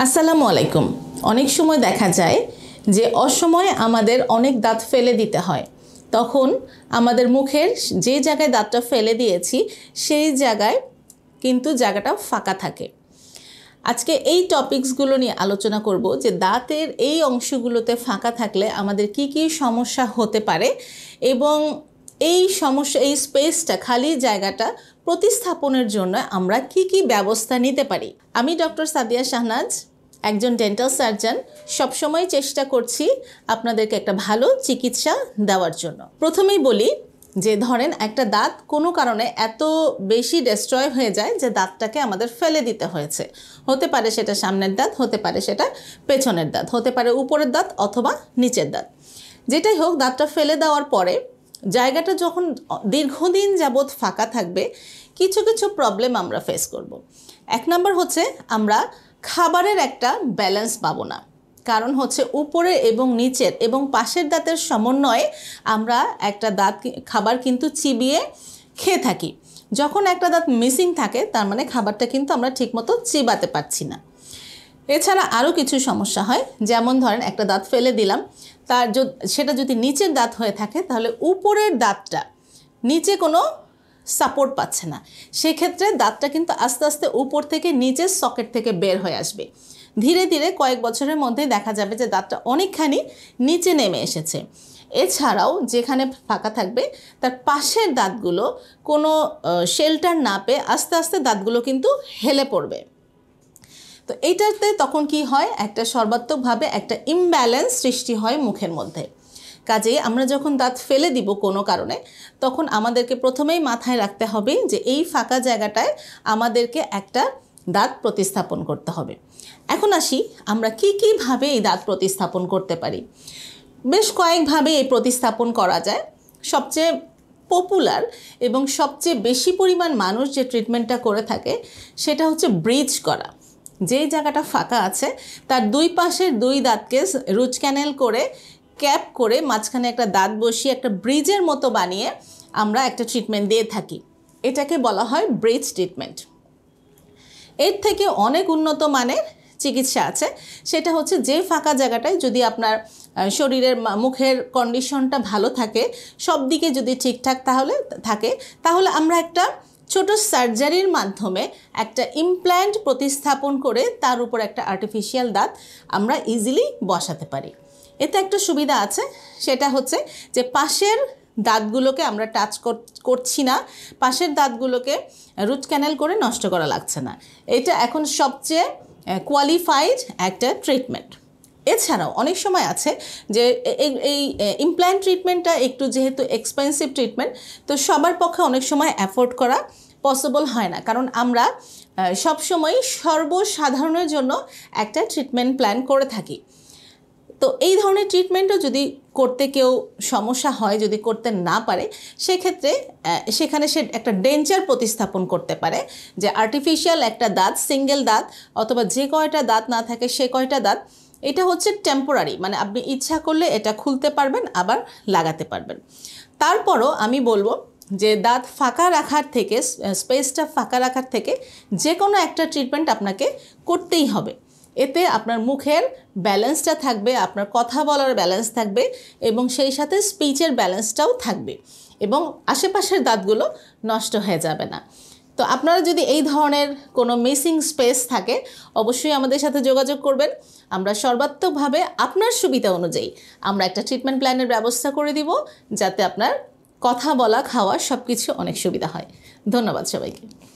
আসসালামু আলাইকুম। অনেক সময় দেখা যায় যে অসময়ে আমাদের অনেক দাঁত ফেলে দিতে হয়। তখন আমাদের মুখের যে জায়গায় দাঁতটা ফেলে দিয়েছি সেই জায়গায় কিন্তু জায়গাটা ফাঁকা থাকে। আজকে এই টপিকসগুলো নিয়ে আলোচনা করব যে দাঁতের এই অংশগুলোতে ফাঁকা থাকলে আমাদের কি কি সমস্যা হতে পারে এবং এই স্পেসটা খালি জায়গাটা প্রতিস্থাপনের জন্য আমরা কি কি ব্যবস্থা নিতে পারি। আমি ডক্টর সাদিয়া শাহনাজ, একজন ডেন্টাল সার্জন। সবসময় চেষ্টা করছি আপনাদেরকে একটা ভালো চিকিৎসা দেওয়ার জন্য। প্রথমেই বলি যে ধরেন একটা দাঁত কোনো কারণে এত বেশি ডেস্ট্রয় হয়ে যায় যে দাঁতটাকে আমাদের ফেলে দিতে হয়েছে। হতে পারে সেটা সামনের দাঁত, হতে পারে সেটা পেছনের দাঁত, হতে পারে উপরের দাঁত অথবা নিচের দাঁত। যেটাই হোক, দাঁতটা ফেলে দেওয়ার পরে জায়গাটা যখন দীর্ঘদিন যাবৎ ফাঁকা থাকবে কিছু কিছু প্রবলেম আমরা ফেস করব। এক নম্বর হচ্ছে আমরা খাবারের একটা ব্যালেন্স পাবো না। কারণ হচ্ছে উপরে এবং নিচের এবং পাশের দাঁতের সমন্বয়ে আমরা একটা খাবার কিন্তু চিবিয়ে খেয়ে থাকি। যখন একটা দাঁত মিসিং থাকে তার মানে খাবারটা কিন্তু আমরা ঠিকমতো চিবাতে পারছি না। এছাড়া আরও কিছু সমস্যা হয়, যেমন ধরেন একটা দাঁত ফেলে দিলাম, সেটা যদি নিচের দাঁত হয়ে থাকে তাহলে উপরের দাঁতটা নিচে কোনো সাপোর্ট পাচ্ছে না। সেক্ষেত্রে দাঁতটা কিন্তু আস্তে আস্তে উপর থেকে নিচের সকেট থেকে বের হয়ে আসবে। ধীরে ধীরে কয়েক বছরের মধ্যেই দেখা যাবে যে দাঁতটা অনেকখানি নিচে নেমে এসেছে। এছাড়াও যেখানে ফাঁকা থাকবে তার পাশের দাঁতগুলো কোনো শেল্টার না পেয়ে আস্তে আস্তে দাঁতগুলো কিন্তু হেলে পড়বে। তো এইটাতে তখন কি হয়, একটা সর্বাত্মকভাবে একটা ইমব্যালেন্স সৃষ্টি হয় মুখের মধ্যে। কাজেই আমরা যখন দাঁত ফেলে দিব কোনো কারণে, তখন আমাদেরকে প্রথমেই মাথায় রাখতে হবে যে এই ফাঁকা জায়গাটায় আমাদেরকে একটা দাঁত প্রতিস্থাপন করতে হবে। এখন আসি আমরা কীভাবে এই দাঁত প্রতিস্থাপন করতে পারি। বেশ কয়েকভাবে এই প্রতিস্থাপন করা যায়। সবচেয়ে পপুলার এবং সবচেয়ে বেশি পরিমাণ মানুষ যে ট্রিটমেন্টটা করে থাকে সেটা হচ্ছে ব্রিজ করা। যেই জায়গাটা ফাঁকা আছে তার দুই পাশের দুই দাঁতকে রুট ক্যানেল করে ক্যাপ করে মাঝখানে একটা দাঁত বসিয়ে একটা ব্রিজের মতো বানিয়ে আমরা একটা ট্রিটমেন্ট দিয়ে থাকি। এটাকে বলা হয় ব্রিজ ট্রিটমেন্ট। এর থেকে অনেক উন্নত মানের চিকিৎসা আছে। সেটা হচ্ছে যে ফাঁকা জায়গাটায় যদি আপনার শরীরের মুখের কন্ডিশনটা ভালো থাকে, সব দিকে যদি ঠিকঠাক তাহলে আমরা একটা ছোট সার্জারির মাধ্যমে একটা ইমপ্ল্যান্ট প্রতিস্থাপন করে তার উপর একটা আর্টিফিশিয়াল দাঁত আমরা ইজিলি বসাতে পারি। এতে একটা সুবিধা আছে, সেটা হচ্ছে যে পাশের দাঁতগুলোকে আমরা টাচ করছি না, পাশের দাঁতগুলোকে রুট ক্যানেল করে নষ্ট করা লাগছে না। এটা এখন সবচেয়ে কোয়ালিফাইড একটা ট্রিটমেন্ট। এছাড়াও অনেক সময় আছে যে এই ইমপ্ল্যান্ট ট্রিটমেন্টটা একটু যেহেতু এক্সপেন্সিভ ট্রিটমেন্ট, তো সবার পক্ষে অনেক সময় অ্যাফোর্ড করা পসিবল হয় না। কারণ আমরা সবসময় সর্বসাধারণের জন্য একটা ট্রিটমেন্ট প্ল্যান করে থাকি। তো এই ধরনের ট্রিটমেন্টও যদি করতে কেউ সমস্যা হয়, যদি করতে না পারে, সেক্ষেত্রে সেখানে সে একটা ডেঞ্চার প্রতিস্থাপন করতে পারে, যে আর্টিফিশিয়াল একটা দাঁত, সিঙ্গেল দাঁত অথবা যে কয়টা দাঁত না থাকে সে কয়টা দাঁত। এটা হচ্ছে টেম্পোরারি, মানে আপনি ইচ্ছা করলে এটা খুলতে পারবেন আবার লাগাতে পারবেন। তারপরও আমি বলবো যে দাঁত ফাঁকা রাখার থেকে, স্পেসটা ফাঁকা রাখার থেকে যে কোনো একটা ট্রিটমেন্ট আপনাকে করতেই হবে। এতে আপনার মুখের ব্যালেন্সটা থাকবে, আপনার কথা বলার ব্যালেন্স থাকবে এবং সেই সাথে স্পিচের ব্যালেন্সটাও থাকবে এবং আশেপাশের দাঁতগুলো নষ্ট হয়ে যাবে না। তো আপনারা যদি এই ধরনের কোনো মিসিং স্পেস থাকে অবশ্যই আমাদের সাথে যোগাযোগ করবেন। আমরা সর্বাত্মকভাবে আপনার সুবিধা অনুযায়ী আমরা একটা ট্রিটমেন্ট প্ল্যানের ব্যবস্থা করে দিব, যাতে আপনার কথা বলা, খাওয়া সব কিছু অনেক সুবিধা হয়। ধন্যবাদ সবাইকে।